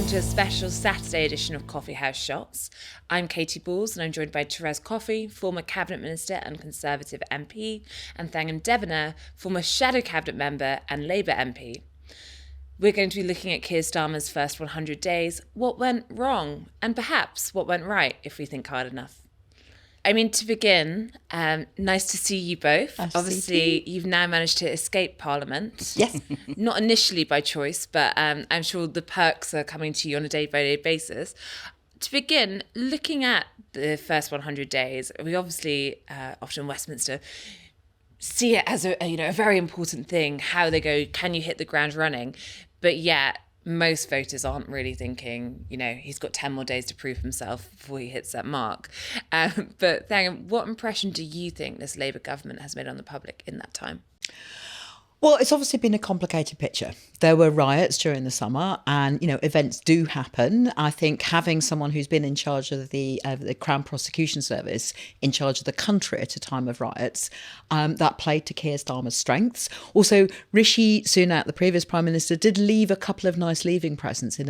to a special Saturday edition of Coffee House Shots. I'm Katy and I'm joined by Thérèse Coffey, former Cabinet Minister and Conservative MP, and Thangam Debbonaire, former Shadow Cabinet Member and Labour MP. We're going to be looking at Keir Starmer's first 100 days, what went wrong, and perhaps what went right if we think hard enough. I mean, to begin, nice to see you both. Obviously, you've now managed to escape Parliament. Yes. Not initially by choice, but I'm sure the perks are coming to you on a day-by-day basis. To begin, looking at the first 100 days, we obviously, often in Westminster, see it as a very important thing, how they go, can you hit the ground running? But yet, most voters aren't really thinking, he's got 10 more days to prove himself before he hits that mark. But Thangam, what impression do you think this Labour government has made on the public in that time? Well, it's obviously been a complicated picture. There were riots during the summer and, events do happen. I think having someone who's been in charge of the Crown Prosecution Service, in charge of the country at a time of riots, that played to Keir Starmer's strengths. Also, Rishi Sunak, the previous Prime Minister, did leave a couple of nice leaving presents in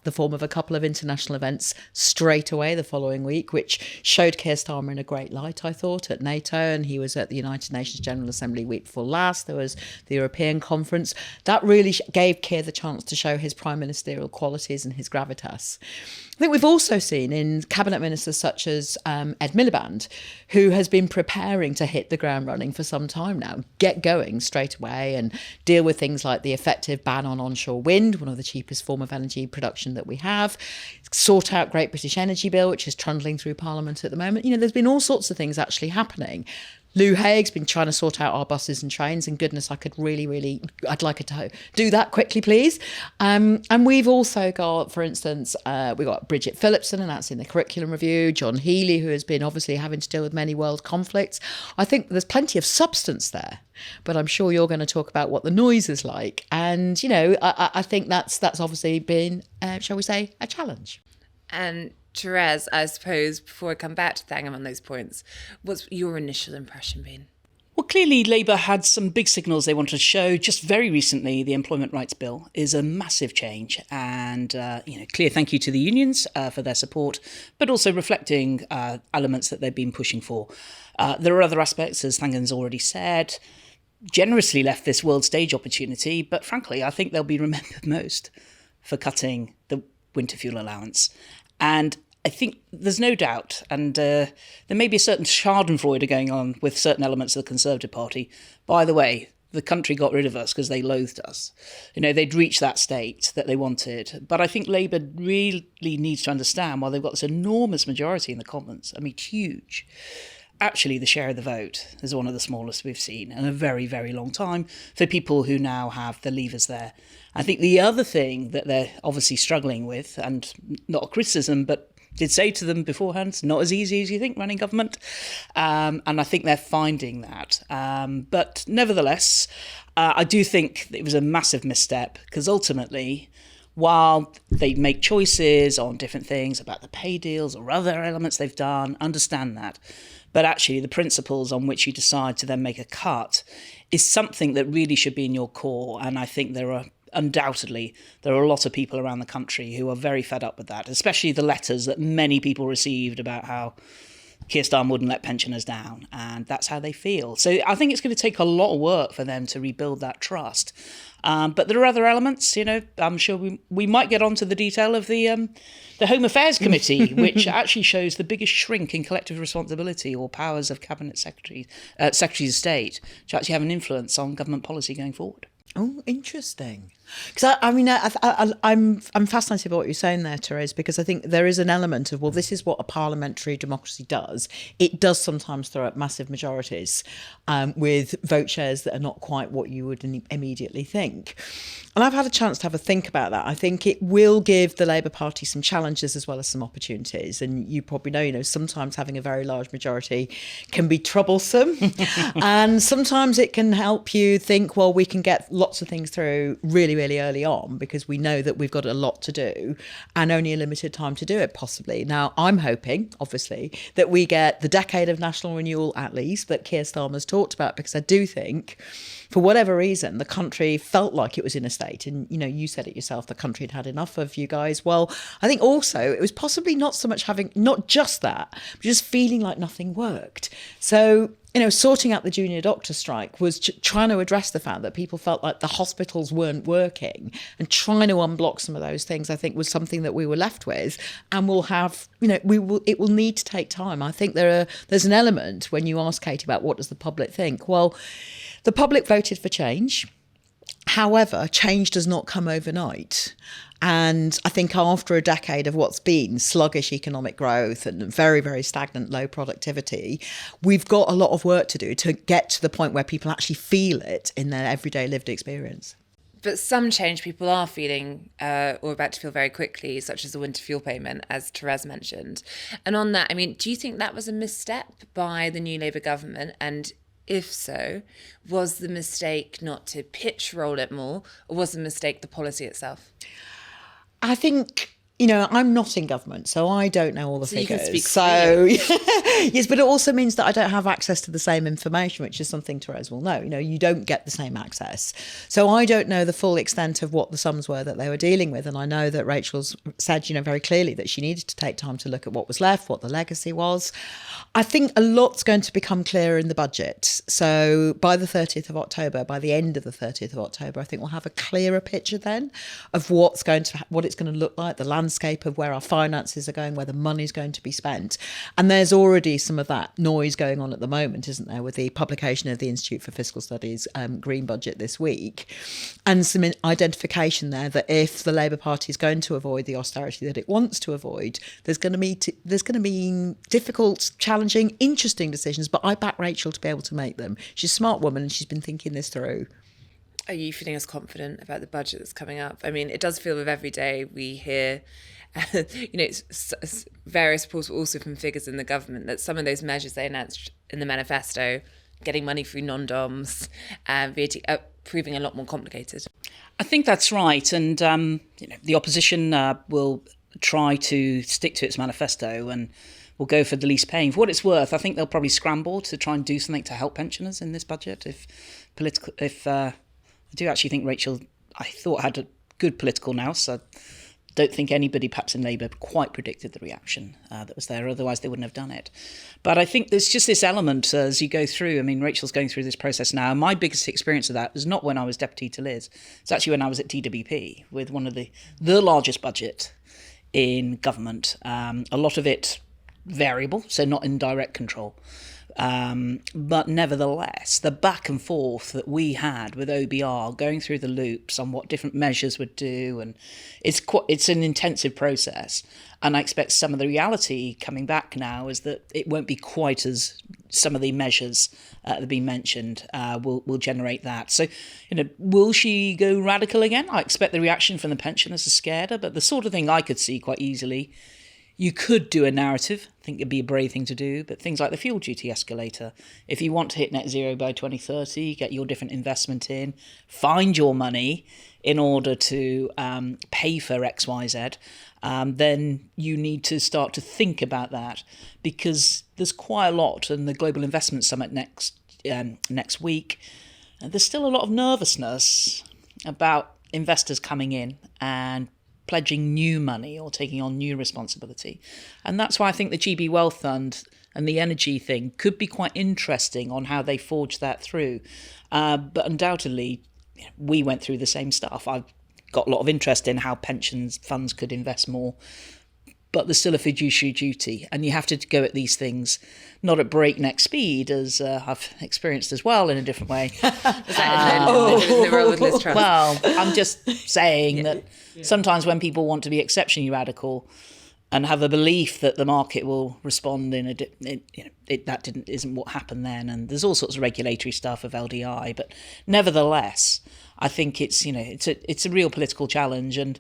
the form of a couple of international events straight away the following week, which showed Keir Starmer in a great light, I thought, at NATO. And he was at the United Nations General Assembly week before last. There was the European conference. That really gave Keir the chance to show his prime ministerial qualities and his gravitas. I think we've also seen in cabinet ministers such as Ed Miliband, who has been preparing to hit the ground running for some time now, get going straight away and deal with things like the effective ban on onshore wind, one of the cheapest form of energy production that we have, sort out Great British Energy Bill, which is trundling through Parliament at the moment. There's been all sorts of things actually happening. Lou Haig's been trying to sort out our buses and trains, and goodness, I'd like her to do that quickly, please. And we've also got, for instance, we've got Bridget Phillipson announcing the curriculum review, John Healey, who has been obviously having to deal with many world conflicts. I think there's plenty of substance there, but I'm sure you're going to talk about what the noise is like. And, I think that's obviously been, shall we say, a challenge. And Thérèse, I suppose, before I come back to Thangam on those points, what's your initial impression been? Well, clearly Labour had some big signals they wanted to show. Just very recently, the Employment Rights Bill is a massive change. And, clear thank you to the unions for their support, but also reflecting elements that they've been pushing for. There are other aspects, as Thangam's already said, generously left this world stage opportunity. But frankly, I think they'll be remembered most for cutting the winter fuel allowance. And I think there's no doubt, and there may be a certain schadenfreude going on with certain elements of the Conservative Party. By the way, the country got rid of us because they loathed us. They'd reached that state that they wanted. But I think Labour really needs to understand, while they've got this enormous majority in the Commons, huge, actually the share of the vote is one of the smallest we've seen in a very, very long time for people who now have the levers there. I think the other thing that they're obviously struggling with, and not a criticism, but did say to them beforehand, it's not as easy as you think running government. And I think they're finding that. But nevertheless, I do think it was a massive misstep, because ultimately, while they make choices on different things about the pay deals or other elements they've done, understand that. But actually, the principles on which you decide to then make a cut is something that really should be in your core. And I think there are a lot of people around the country who are very fed up with that, especially the letters that many people received about how Keir Starmer wouldn't let pensioners down, and that's how they feel. So I think it's going to take a lot of work for them to rebuild that trust. But there are other elements, I'm sure we might get onto the detail of the Home Affairs Committee, which actually shows the biggest shrink in collective responsibility or powers of Cabinet Secretaries of State to actually have an influence on government policy going forward. Oh, interesting. Because I'm fascinated by what you're saying there, Thérèse, because I think there is an element of, well, this is what a parliamentary democracy does. It does sometimes throw up massive majorities with vote shares that are not quite what you would immediately think. And I've had a chance to have a think about that. I think it will give the Labour Party some challenges as well as some opportunities. And you probably know, sometimes having a very large majority can be troublesome. And sometimes it can help you think, well, we can get lots of things through really really, really early on, because we know that we've got a lot to do and only a limited time to do it, possibly. Now, I'm hoping, obviously, that we get the decade of national renewal, at least, that Keir Starmer's talked about, because I do think, for whatever reason, the country felt like it was in a state. And, you know, you said it yourself, the country had had enough of you guys. Well, I think also it was possibly not so much having, not just that, but just feeling like nothing worked. So, you know, sorting out the junior doctor strike was trying to address the fact that people felt like the hospitals weren't working, and trying to unblock some of those things, I think, was something that we were left with. And we'll have, you know, it will need to take time. I think there's an element when you ask Katy about what does the public think. Well, the public voted for change. However, change does not come overnight. And I think after a decade of what's been sluggish economic growth and very, very stagnant low productivity, we've got a lot of work to do to get to the point where people actually feel it in their everyday lived experience. But some change people are feeling or about to feel very quickly, such as the winter fuel payment, as Thérèse mentioned. And on that, I mean, do you think that was a misstep by the new Labour government? And if so, was the mistake not to pitch roll it more, or was the mistake the policy itself? I think, you know, I'm not in government, so I don't know all the figures. You can speak so yes, but it also means that I don't have access to the same information, which is something Thérèse will know. You know, you don't get the same access. So I don't know the full extent of what the sums were that they were dealing with. And I know that Rachel's said, you know, very clearly that she needed to take time to look at what was left, what the legacy was. I think a lot's going to become clearer in the budget. So by the 30th of October, by the end of the 30th of October, I think we'll have a clearer picture then of what it's going to look like, the landscape of where our finances are going, where the money's going to be spent. And there's already some of that noise going on at the moment, isn't there, with the publication of the Institute for Fiscal Studies Green Budget this week, and some identification there that if the Labour Party is going to avoid the austerity that it wants to avoid, there's going to be difficult, challenging, interesting decisions. But I back Rachel to be able to make them. She's a smart woman and she's been thinking this through. Are you feeling as confident about the budget that's coming up? I mean, it does feel with every day we hear, you know, various reports, but also from figures in the government, that some of those measures they announced in the manifesto, getting money through non-doms, VAT, are proving a lot more complicated. I think that's right. And, you know, the opposition will try to stick to its manifesto and will go for the least paying. For what it's worth, I think they'll probably scramble to try and do something to help pensioners in this budget. I do actually think Rachel, I thought, had a good political nous. I don't think anybody perhaps in Labour quite predicted the reaction that was there. Otherwise, they wouldn't have done it. But I think there's just this element as you go through. I mean, Rachel's going through this process now. My biggest experience of that was not when I was deputy to Liz. It's actually when I was at DWP with one of the largest budget in government. A lot of it variable, so not in direct control. But nevertheless, the back and forth that we had with OBR going through the loops on what different measures would do, and it's an intensive process. And I expect some of the reality coming back now is that it won't be quite as some of the measures that have been mentioned will generate that. So, you know, will she go radical again? I expect the reaction from the pensioners has scared her, but the sort of thing I could see quite easily. You could do a narrative. I think it'd be a brave thing to do, but things like the fuel duty escalator. If you want to hit net zero by 2030, get your different investment in, find your money in order to pay for X, Y, Z, then you need to start to think about that, because there's quite a lot in the Global Investment Summit next week. There's still a lot of nervousness about investors coming in and pledging new money or taking on new responsibility. And that's why I think the GB Wealth Fund and the energy thing could be quite interesting on how they forge that through. But undoubtedly, we went through the same stuff. I've got a lot of interest in how pensions funds could invest more, but there's still a fiduciary duty, and you have to go at these things not at breakneck speed, as I've experienced as well in a different way. The role with Liz Truss? Well, I'm just saying that sometimes when people want to be exceptionally radical and have a belief that the market will respond isn't what happened then, and there's all sorts of regulatory stuff of LDI, but nevertheless, I think it's a real political challenge. And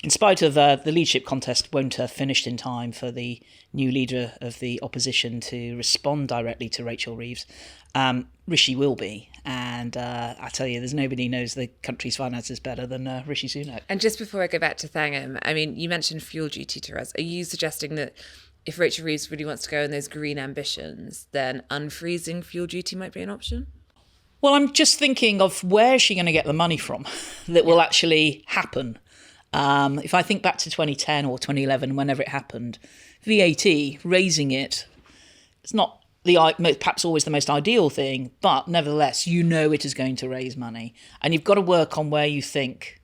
in spite of the leadership contest won't have finished in time for the new leader of the opposition to respond directly to Rachel Reeves, Rishi will be. And I tell you, there's nobody knows the country's finances better than Rishi Sunak. And just before I go back to Thangam, I mean, you mentioned fuel duty, Thérèse. Are you suggesting that if Rachel Reeves really wants to go in those green ambitions, then unfreezing fuel duty might be an option? Well, I'm just thinking of where is she going to get the money from that will actually happen. If I think back to 2010 or 2011, whenever it happened, VAT, raising it, it's not perhaps always the most ideal thing, but nevertheless, it is going to raise money. And you've got to work on where you think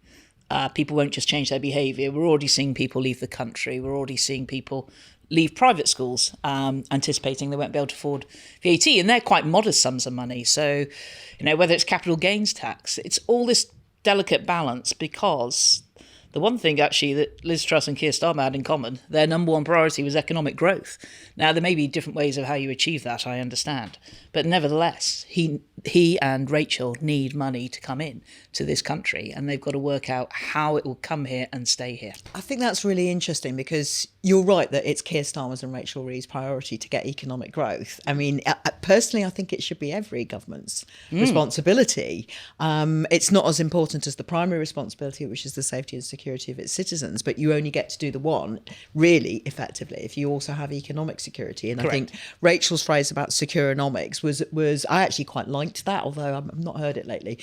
people won't just change their behaviour. We're already seeing people leave the country. We're already seeing people leave private schools, anticipating they won't be able to afford VAT. And they're quite modest sums of money. So, whether it's capital gains tax, it's all this delicate balance, because the one thing actually that Liz Truss and Keir Starmer had in common, their number one priority was economic growth. Now, there may be different ways of how you achieve that, I understand. But nevertheless, he and Rachel need money to come in to this country, and they've got to work out how it will come here and stay here. I think that's really interesting, because you're right that it's Keir Starmer's and Rachel Reeves' priority to get economic growth. I mean, personally, I think it should be every government's responsibility. It's not as important as the primary responsibility, which is the safety and security of its citizens, but you only get to do the one really effectively if you also have economic security. And Correct. I think Rachel's phrase about securonomics was I actually quite liked that, although I've not heard it lately.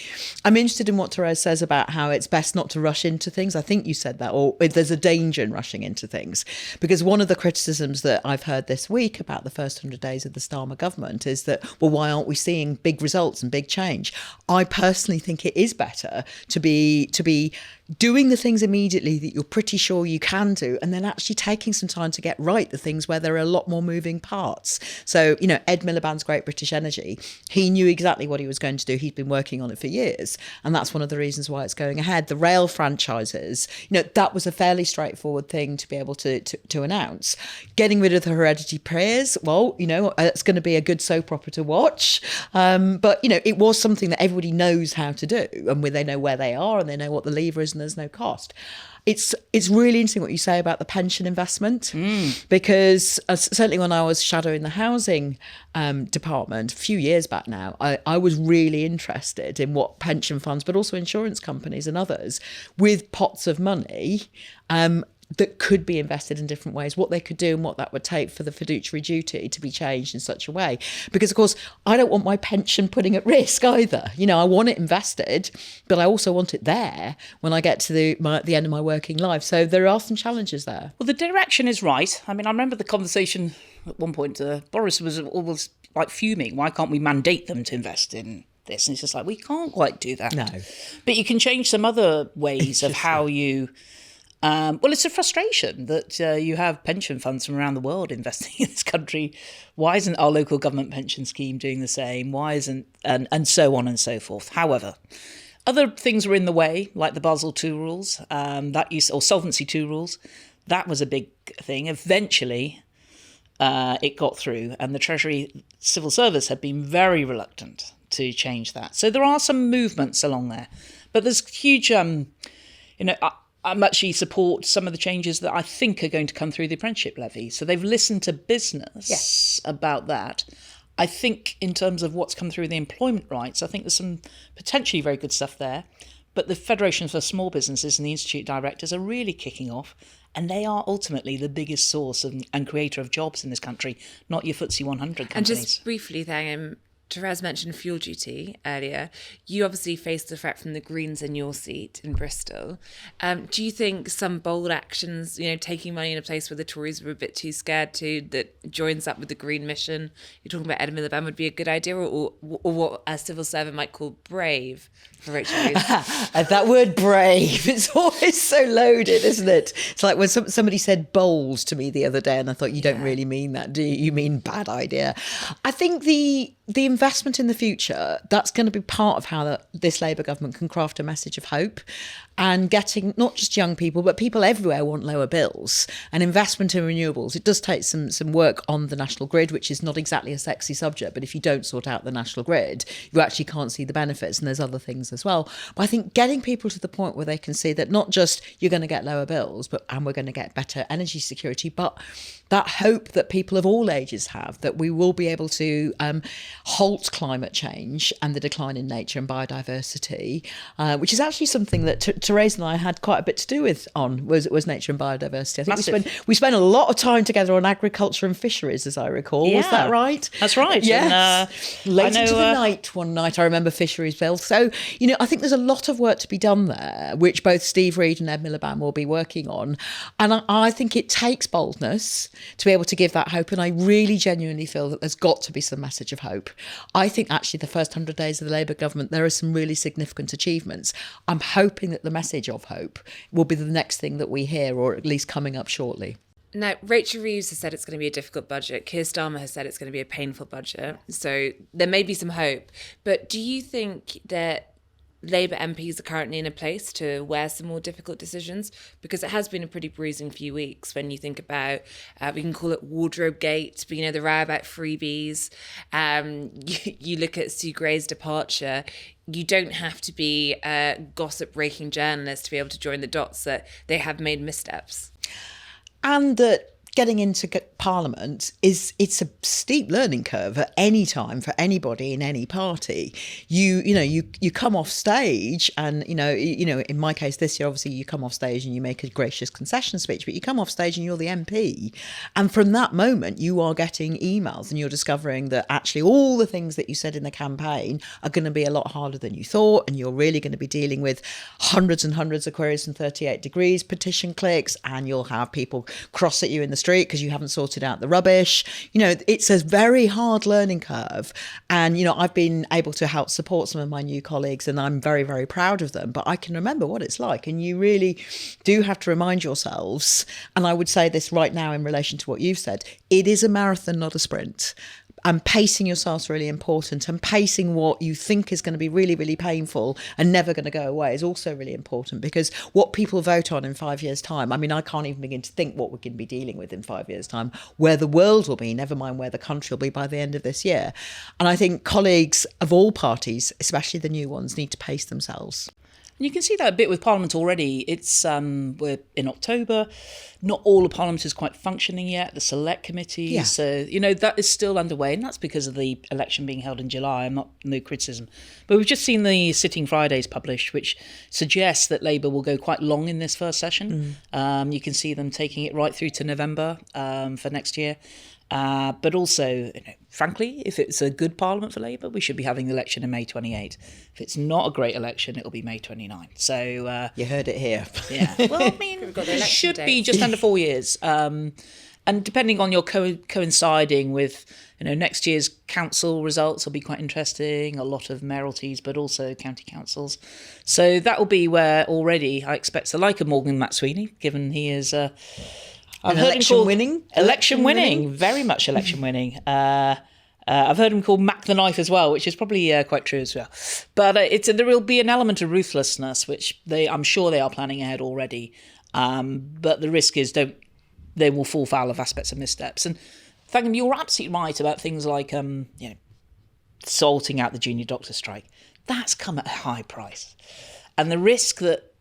I'm interested in what Thérèse says about how it's best not to rush into things. I think you said that, or there's a danger in rushing into things, because one of the criticisms that I've heard this week about the first 100 days of the Starmer government is that, well, why aren't we seeing big results and big change? I personally think it is better to be doing the things immediately that you're pretty sure you can do, and then actually taking some time to get right the things where there are a lot more moving parts. So, Ed Miliband's Great British Energy, he knew exactly what he was going to do. He'd been working on it for years, and that's one of the reasons why it's going ahead. The rail franchises, that was a fairly straightforward thing to be able to announce. Getting rid of the hereditary peers, well, it's going to be a good soap opera to watch. But, it was something that everybody knows how to do, and they know where they are, and they know what the lever is, and there's no cost. It's really interesting what you say about the pension investment, because certainly when I was shadowing the housing department a few years back now, I was really interested in what pension funds, but also insurance companies and others with pots of money that could be invested in different ways, what they could do and what that would take for the fiduciary duty to be changed in such a way. Because, of course, I don't want my pension putting at risk either. I want it invested, but I also want it there when I get to the end of my working life. So there are some challenges there. Well, the direction is right. I mean, I remember the conversation at one point, Boris was almost like fuming. Why can't we mandate them to invest in this? And it's just like, we can't quite do that. No. But you can change some other ways of how you... well, it's a frustration that you have pension funds from around the world investing in this country. Why isn't our local government pension scheme doing the same? Why isn't... And so on and so forth. However, other things were in the way, like the Basel II rules, or Solvency II rules. That was a big thing. Eventually, it got through, and the Treasury Civil Service had been very reluctant to change that. So there are some movements along there. But there's huge... I actually support some of the changes that I think are going to come through the apprenticeship levy. So they've listened to business about that. I think in terms of what's come through the employment rights, I think there's some potentially very good stuff there. But the Federation for Small Businesses and the Institute directors are really kicking off. And they are ultimately the biggest source and creator of jobs in this country, not your FTSE 100 companies. And just briefly, Thérèse mentioned fuel duty earlier. You obviously faced the threat from the Greens in your seat in Bristol. Do you think some bold actions, taking money in a place where the Tories were a bit too scared to, that joins up with the Green mission, you're talking about Ed Miliband, would be a good idea, or what a civil servant might call brave for Rachel Reeves? That word brave, it's always so loaded, isn't it? It's like when somebody said bold to me the other day, and I thought, you don't really mean that, do you? You mean bad idea. I think the investment in the future, that's going to be part of how this Labour government can craft a message of hope. and getting not just young people, but people everywhere want lower bills and investment in renewables. It does take some work on the national grid, which is not exactly a sexy subject, but if you don't sort out the national grid, you actually can't see the benefits, and there's other things as well. But I think getting people to the point where they can see that not just you're going to get lower bills, and we're going to get better energy security, but that hope that people of all ages have, that we will be able to halt climate change and the decline in nature and biodiversity, which is actually something that Thérèse and I had quite a bit to do with was nature and biodiversity. I think we spent a lot of time together on agriculture and fisheries, as I recall. Yeah, was that right? That's right. Yes. And, Late into the night one night, I remember fisheries bill. So, I think there's a lot of work to be done there, which both Steve Reed and Ed Miliband will be working on. And I think it takes boldness to be able to give that hope. And I really genuinely feel that there's got to be some message of hope. I think actually the first 100 days of the Labour government, there are some really significant achievements. I'm hoping that the message of hope will be the next thing that we hear, or at least coming up shortly. Now, Rachel Reeves has said it's going to be a difficult budget. Keir Starmer has said it's going to be a painful budget. So there may be some hope. But do you think that Labour MPs are currently in a place to wear some more difficult decisions? Because it has been a pretty bruising few weeks when you think about, we can call it wardrobe gate, but the row about freebies. You look at Sue Gray's departure. You don't have to be a gossip-raking journalist to be able to join the dots that they have made missteps. And that getting into Parliament it's a steep learning curve at any time for anybody in any party. You come off stage, and in my case this year, obviously you come off stage and you make a gracious concession speech, but you come off stage and you're the MP, and from that moment you are getting emails and you're discovering that actually all the things that you said in the campaign are going to be a lot harder than you thought, and you're really going to be dealing with hundreds and hundreds of queries from 38 degrees petition clicks, and you'll have people cross at you in the street because you haven't sorted out the rubbish. It's a very hard learning curve, and I've been able to help support some of my new colleagues, and I'm very, very proud of them, but I can remember what it's like, and you really do have to remind yourselves, and I would say this right now in relation to what you've said, it is a marathon, not a sprint. And pacing yourself is really important, and pacing what you think is going to be really, really painful and never going to go away is also really important, because what people vote on in 5 years' time, I can't even begin to think what we're going to be dealing with in 5 years' time, where the world will be, never mind where the country will be by the end of this year. And I think colleagues of all parties, especially the new ones, need to pace themselves. You can see that a bit with Parliament already. It's we're in October. Not all of Parliament is quite functioning yet. The select committees, Yeah. So that is still underway, and that's because of the election being held in July. No criticism, but we've just seen the sitting Fridays published, which suggests that Labour will go quite long in this first session. You can see them taking it right through to November for next year. But also, frankly, if it's a good Parliament for Labour, we should be having the election in May 28. If it's not a great election, it'll be May 29. So You heard it here. yeah, well, it should be just under 4 years. And depending on your coinciding with, next year's council results will be quite interesting. A lot of mayoralties, but also county councils. So that will be where already I expect the like of Morgan McSweeney, given he is. Election winning, very much election winning. I've heard him called Mac the Knife as well, which is probably quite true as well. But there will be an element of ruthlessness, which I'm sure they are planning ahead already. But the risk is they will fall foul of aspects of missteps. And Thangam, you're absolutely right about things like sorting out the junior doctor strike. That's come at a high price, and the risk that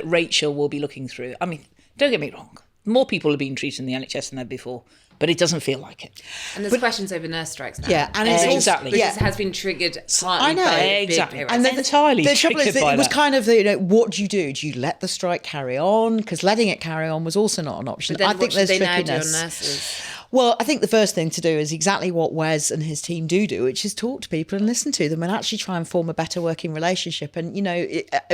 Rachel will be looking through. Don't get me wrong. More people are being treated in the NHS than ever before, but it doesn't feel like it. And there's questions over nurse strikes now. Yeah, and it's exactly. Because it has been triggered partly by exactly. big And pay rises. the trouble is that it was kind of what do you do? Do you let the strike carry on? Because letting it carry on was also not an option. But then I think what should there's they now do on trickiness. nurses? Well, I think the first thing to do is exactly what Wes and his team do, which is talk to people and listen to them and actually try and form a better working relationship. And,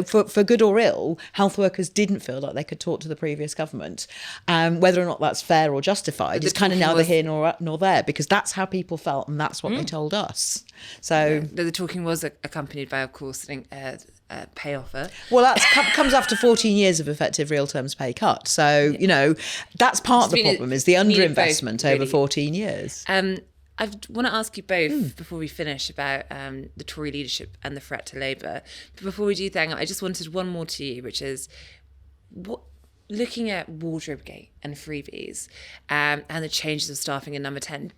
for good or ill, health workers didn't feel like they could talk to the previous government. Whether or not that's fair or justified is kind of neither here nor there, because that's how people felt and that's what they told us. So the talking was accompanied by, of course, pay offer. Well, that comes after 14 years of effective real terms pay cut. So, that's part of the problem is the underinvestment over 14 years. I want to ask you both before we finish about the Tory leadership and the threat to Labour. But before we do that, I just wanted one more to you, which is looking at Wardrobegate and freebies and the changes of staffing in Number 10.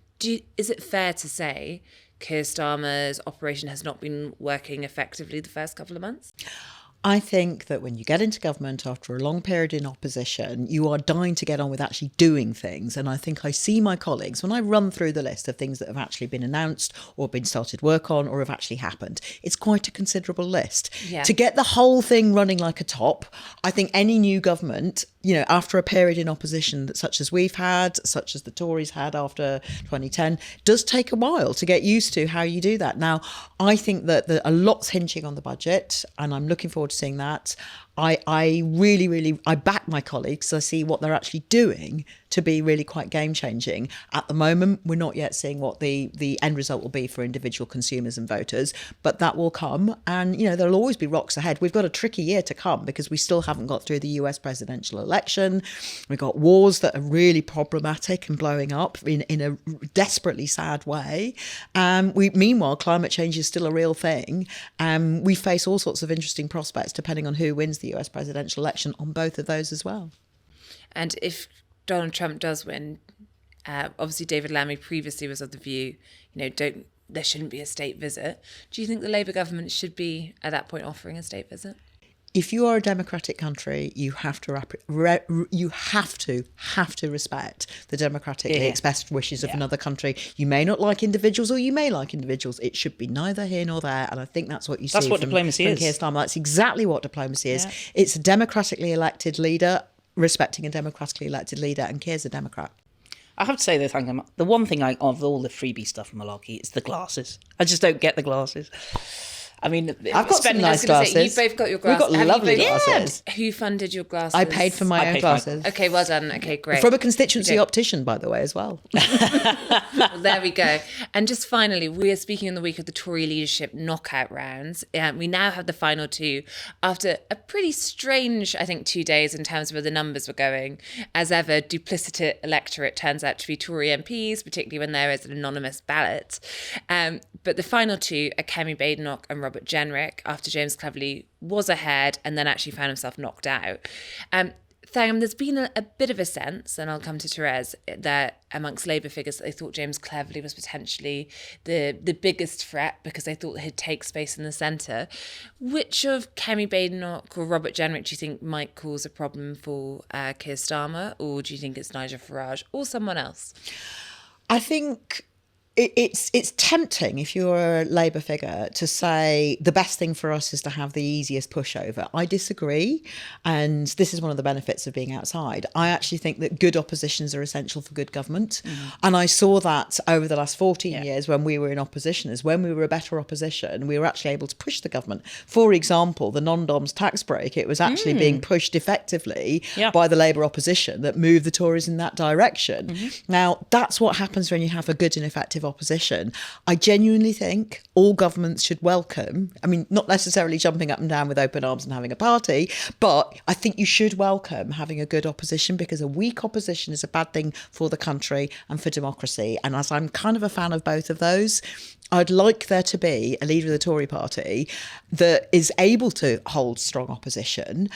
Is it fair to say Keir Starmer's operation has not been working effectively the first couple of months? I think that when you get into government after a long period in opposition, you are dying to get on with actually doing things. And I think I see my colleagues, when I run through the list of things that have actually been announced or been started work on or have actually happened, it's quite a considerable list. Yeah. To get the whole thing running like a top, I think any new government, after a period in opposition such as we've had, such as the Tories had after 2010, does take a while to get used to how you do that. Now, I think that a lot's hinging on the budget, and I'm looking forward to seeing that. I really back my colleagues. I see what they're actually doing to be really quite game changing. At the moment, we're not yet seeing what the end result will be for individual consumers and voters, but that will come. And, there'll always be rocks ahead. We've got a tricky year to come because we still haven't got through the US presidential election. We've got wars that are really problematic and blowing up in a desperately sad way. Meanwhile, climate change is still a real thing. We face all sorts of interesting prospects depending on who wins the US presidential election on both of those as well. And if Donald Trump does win, obviously David Lammy previously was of the view, there shouldn't be a state visit. Do you think the Labour government should be at that point offering a state visit? If you are a democratic country, you have to respect the democratically expressed wishes of another country. You may not like individuals, or you may like individuals. It should be neither here nor there, and I think that's what you see. That's what diplomacy is. Keir Starmer. That's exactly what diplomacy is. It's a democratically elected leader respecting a democratically elected leader, and Keir's a Democrat. I have to say, though, Thangam, the one thing of all the freebie stuff from malarkey is the glasses. I just don't get the glasses. I mean, I've got some nice glasses. You've both got your glasses. We've got lovely glasses. Who funded your glasses? I paid for my own glasses. Okay, well done. Okay, great. From a constituency optician, by the way, as well. Well, there we go. And just finally, we are speaking in the week of the Tory leadership knockout rounds. We now have the final two after a pretty strange, I think, 2 days in terms of where the numbers were going. As ever, duplicitous electorate turns out to be Tory MPs, particularly when there is an anonymous ballot. But the final two are Kemi Badenoch and Robert Jenrick, after James Cleverly was ahead and then actually found himself knocked out. Thangam, there's been a bit of a sense, and I'll come to Thérèse, that amongst Labour figures, they thought James Cleverly was potentially the biggest threat because they thought he'd take space in the centre. Which of Kemi Badenoch or Robert Jenrick do you think might cause a problem for Keir Starmer, or do you think it's Nigel Farage or someone else? I think it's tempting, if you're a Labour figure, to say the best thing for us is to have the easiest pushover. I disagree, and this is one of the benefits of being outside. I actually think that good oppositions are essential for good government, and I saw that over the last 14 years when we were in opposition, is when we were a better opposition, we were actually able to push the government. For example, the non-doms tax break, it was actually being pushed effectively by the Labour opposition that moved the Tories in that direction. Now, that's what happens when you have a good and effective opposition. I genuinely think all governments should welcome, I mean, not necessarily jumping up and down with open arms and having a party, but I think you should welcome having a good opposition, because a weak opposition is a bad thing for the country and for democracy. And as I'm kind of a fan of both of those, I'd like there to be a leader of the Tory party that is able to hold strong opposition.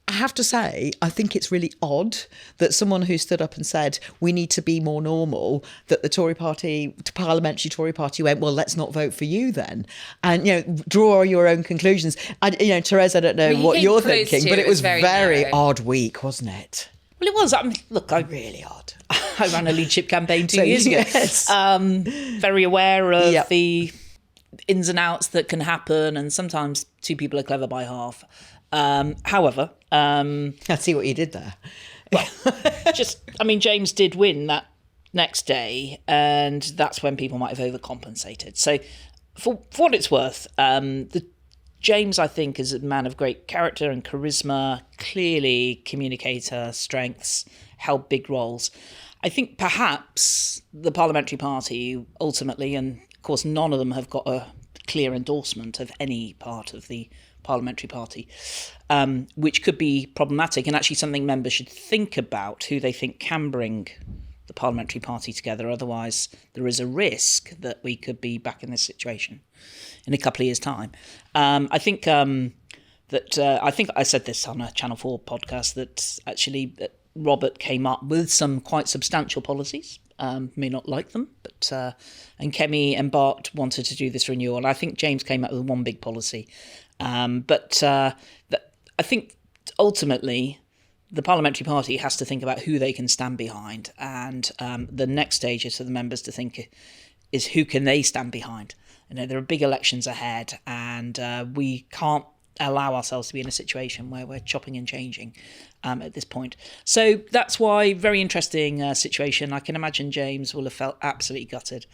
I have to say, I think it's really odd that someone who stood up and said, we need to be more normal, that the Tory party, the parliamentary Tory party went, well, let's not vote for you then. And, draw your own conclusions. Thérèse, I don't know what you're thinking, but it was very odd week, wasn't it? Well, it was. I mean, look, really odd. I ran a leadership campaign 2 years ago. Yes. Very aware of the ins and outs that can happen, and sometimes two people are clever by half. However, I see what you did there. Well, James did win that next day, and that's when people might have overcompensated. So, for what it's worth, James, I think, is a man of great character and charisma, clearly communicator, strengths, held big roles. I think perhaps the parliamentary party ultimately, and of course none of them have got a clear endorsement of any part of the parliamentary party, which could be problematic, and actually something members should think about, who they think can bring the parliamentary party together. Otherwise, there is a risk that we could be back in this situation in a couple of years' time. I think I think I said this on a Channel 4 podcast that actually Robert came up with some quite substantial policies. May not like them, but and Kemi and Bart wanted to do this renewal. I think James came up with one big policy, but I think ultimately the parliamentary party has to think about who they can stand behind, and the next stage is for the members to think is who can they stand behind. There are big elections ahead, and we can't allow ourselves to be in a situation where we're chopping and changing at this point. So that's why, very interesting situation. I can imagine James will have felt absolutely gutted.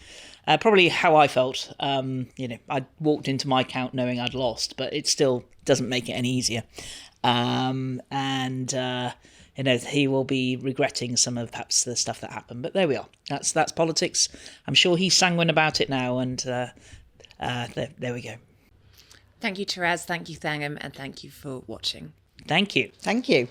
Probably how I felt. I walked into my count knowing I'd lost, but it still doesn't make it any easier. He will be regretting some of perhaps the stuff that happened. But there we are. That's politics. I'm sure he's sanguine about it now, and there we go. Thank you, Thérèse. Thank you, Thangam, and thank you for watching. Thank you. Thank you.